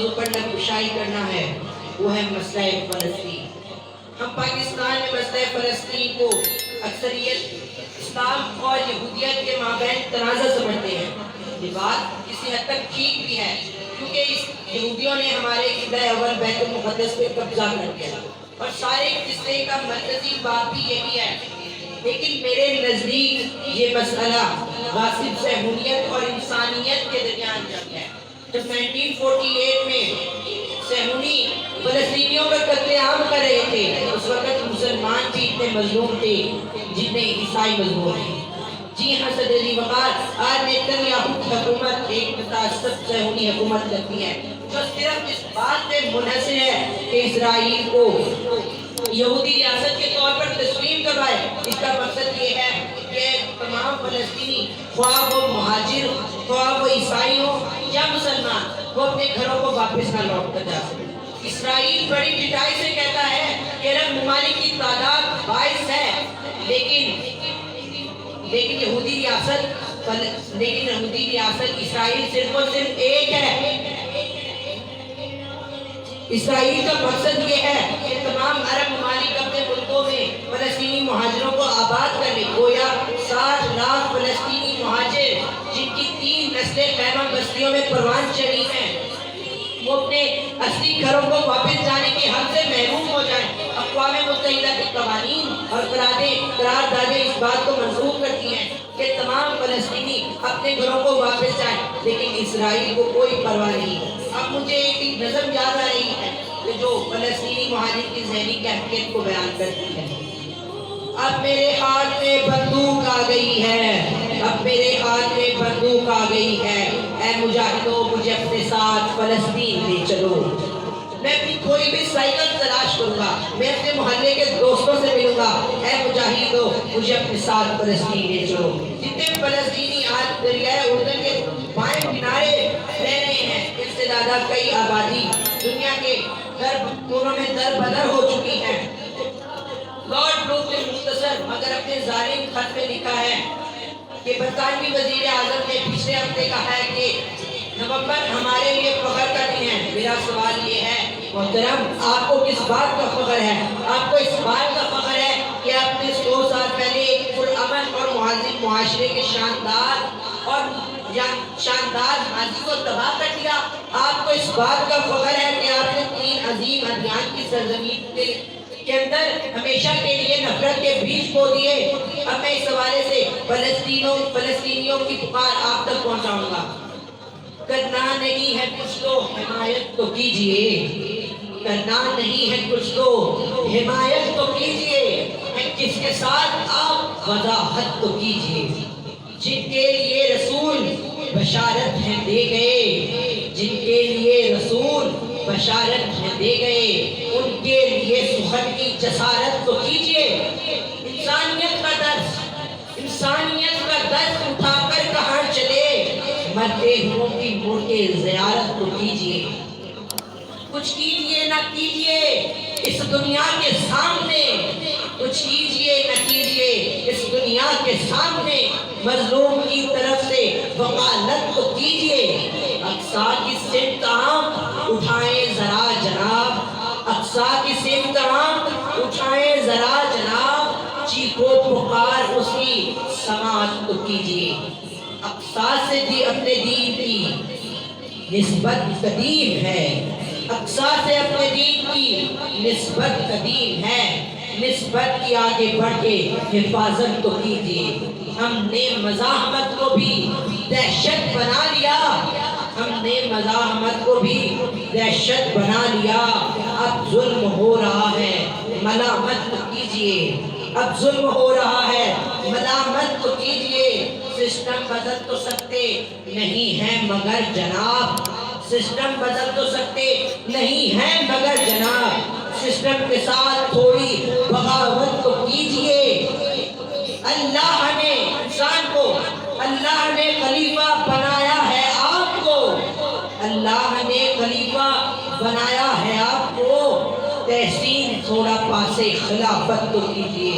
موضوع پر نقشائی کرنا ہے وہ ہے مسئلہ فلسطین۔ ہم پاکستان میں مسئلہ فلسطین کو اکثریت اسلام اور یہودیت کے مابین تنازع سمجھتے ہیں۔ یہ بات کسی حد تک ٹھیک بھی ہے کیونکہ اس یہودیوں نے ہمارے قبلہ اول بیت المقدس پہ قبضہ کر دیا اور سارے قصے کا مرکزی بات بھی یہی ہے، لیکن میرے نزدیک یہ مسئلہ غاصب صہیونیت اور انسانیت کے درمیان جنگ ہے۔ جب 1948 میں صہیونی فلسطینیوں کا قتل عام کر رہے تھے اس وقت مسلمان بھی اتنے مظلوم تھے جتنے عیسائی مظلوم تھے۔ جی ہاں صدر وقار، آج نیتن یاہو کی حکومت ایک متعصب صہیونی حکومت لگتی ہے جو صرف اس بات پہ منحصر ہے کہ اسرائیل کو یہودی ریاست کے طور پر تسلیم کروائے۔ اس کا مقصد یہ ہے کہ تمام فلسطینی، خواہ وہ مہاجر، خواہ وہ عیسائی ہو یا مسلمان، وہ اپنے گھروں کو واپس نہ لوٹ کر جا سکے۔ اسرائیل بڑی ڈٹائی سے کہتا ہے کہ عرب ممالک کی تعداد 22 ہے، لیکن یہودی ریاست اسرائیل صرف اور صرف ایک ہے۔ اسرائیل کا مقصد یہ ہے کہ تمام عرب ممالک اپنے ملکوں میں فلسطینی مہاجروں کو آباد کر لیں۔ گویا 60 لاکھ فلسطینی مہاجر جن کی 3 نسلیں خیمہ بستیوں میں پروان چڑھی ہیں وہ اپنے اصلی گھروں کو واپس جانے کے حق سے محروم ہو جائیں۔ اقوام متحدہ کے قوانین اور قراردادیں اس بات کو منسوخ کرتی ہیں کہ تمام فلسطینی اپنے گھروں کو واپس جائیں، لیکن اسرائیل کو کوئی پرواہ نہیں۔ اب مجھے ایک نظم یاد آ رہی ہے کہ جو فلسطینی مہاجر کی ذہنی کیفیت کو بیان کرتی ہے۔ اب میرے ہاتھ میں بندوق آ گئی ہے، اب میرے ہاتھ میں بندوق آ گئی ہے، اے مجاہدوں مجھے اپنے ساتھ فلسطین لے چلو۔ میں اپنی کوئی بھی سائیکل تلاش کروں گا، میں اپنے محلے کے دوستوں سے ملوں گا، اے مجاہدوں مجھے اپنے ساتھ فلسطین لے چلو۔ جتنے فلسطینی آج دریائے اردن کے بائیں کنارے رہ رہے ہیں، اس سے زیادہ کئی آبادی دنیا کے کونوں میں در بدر ہو چکی ہے۔ لارڈ بروک نے مختصر مگر اپنے ظالم خط میں لکھا ہے کہ برطانوی وزیر اعظم نے پچھلے ہفتے کہا ہے کہ نومبر ہمارے لیے فخر کا دن ہے۔ میرا سوال یہ ہے محترم، آپ کو کس بات کا فخر ہے؟ آپ کو اس بات کا فخر ہے کہ آپ نے 100 سال پہلے ایک پرامن اور مہذب معاشرے کے شاندار ماضی کو تباہ کر دیا؟ آپ کو اس بات کا فخر ہے کہ آپ نے 3 عظیم ادیان کی سرزمین کے اندر ہمیشہ کے لیے نفرت کے بیج بو دیے؟ اب میں اس حوالے سے فلسطینیوں کی پکار آپ تک پہنچاؤں گا۔ کرنا نہیں ہے کچھ تو حمایت تو کیجئے، کرنا نہیں ہے کچھ تو حمایت تو کیجئے، کس کے ساتھ آپ وضاحت تو کیجئے۔ جن کے لیے رسول بشارت ہے دے گئے، جن کے لیے رسول بشارت ہے دے گئے، ان کے لیے سخن کی جسارت تو کیجئے۔ انسانیت کا درس اٹھا کر کہاں چلے، مرتے ہوں کی مڑ کے زیارت تو کیجئے۔ کچھ کیجئے نہ کیجئے اس دنیا کے سامنے، کچھ کیجئے نہ کیجئے اس دنیا کے سامنے، مظلوم کی طرف سے وکالت تو کیجئے۔ اقصی کی سمت آنکھ اٹھائیں ذرا جناب، اقصی کی سمت آنکھ اٹھائیں ذرا جناب، چیخو پکار اس کی سماعت تو کیجئے۔ اقصی سے بھی اپنے دین کی نسبت قدیم ہے، اقصی سے اپنے دین کی نسبت قدیم ہے، نسبت کی آگے بڑھ کے حفاظت تو کیجئے۔ ہم نے مزاحمت کو بھی دہشت بنا لیا، ہم نے مزاحمت کو بھی دہشت بنا لیا، اب ظلم ہو رہا ہے ملامت تو کیجئے، اب ظلم ہو رہا ہے ملامت تو کیجئے۔ سسٹم بدل تو سکتے نہیں ہیں مگر جناب، سسٹم بدل تو سکتے نہیں ہیں مگر جناب، سسٹم کے ساتھ تھوڑی بغاوت تو کیجئے۔ اللہ نے انسان کو، اللہ نے خلیفہ بنایا ہے آپ کو، اللہ نے خلیفہ بنایا ہے آپ کو، تحسین تھوڑا پاسے خلافت تو کیجئے۔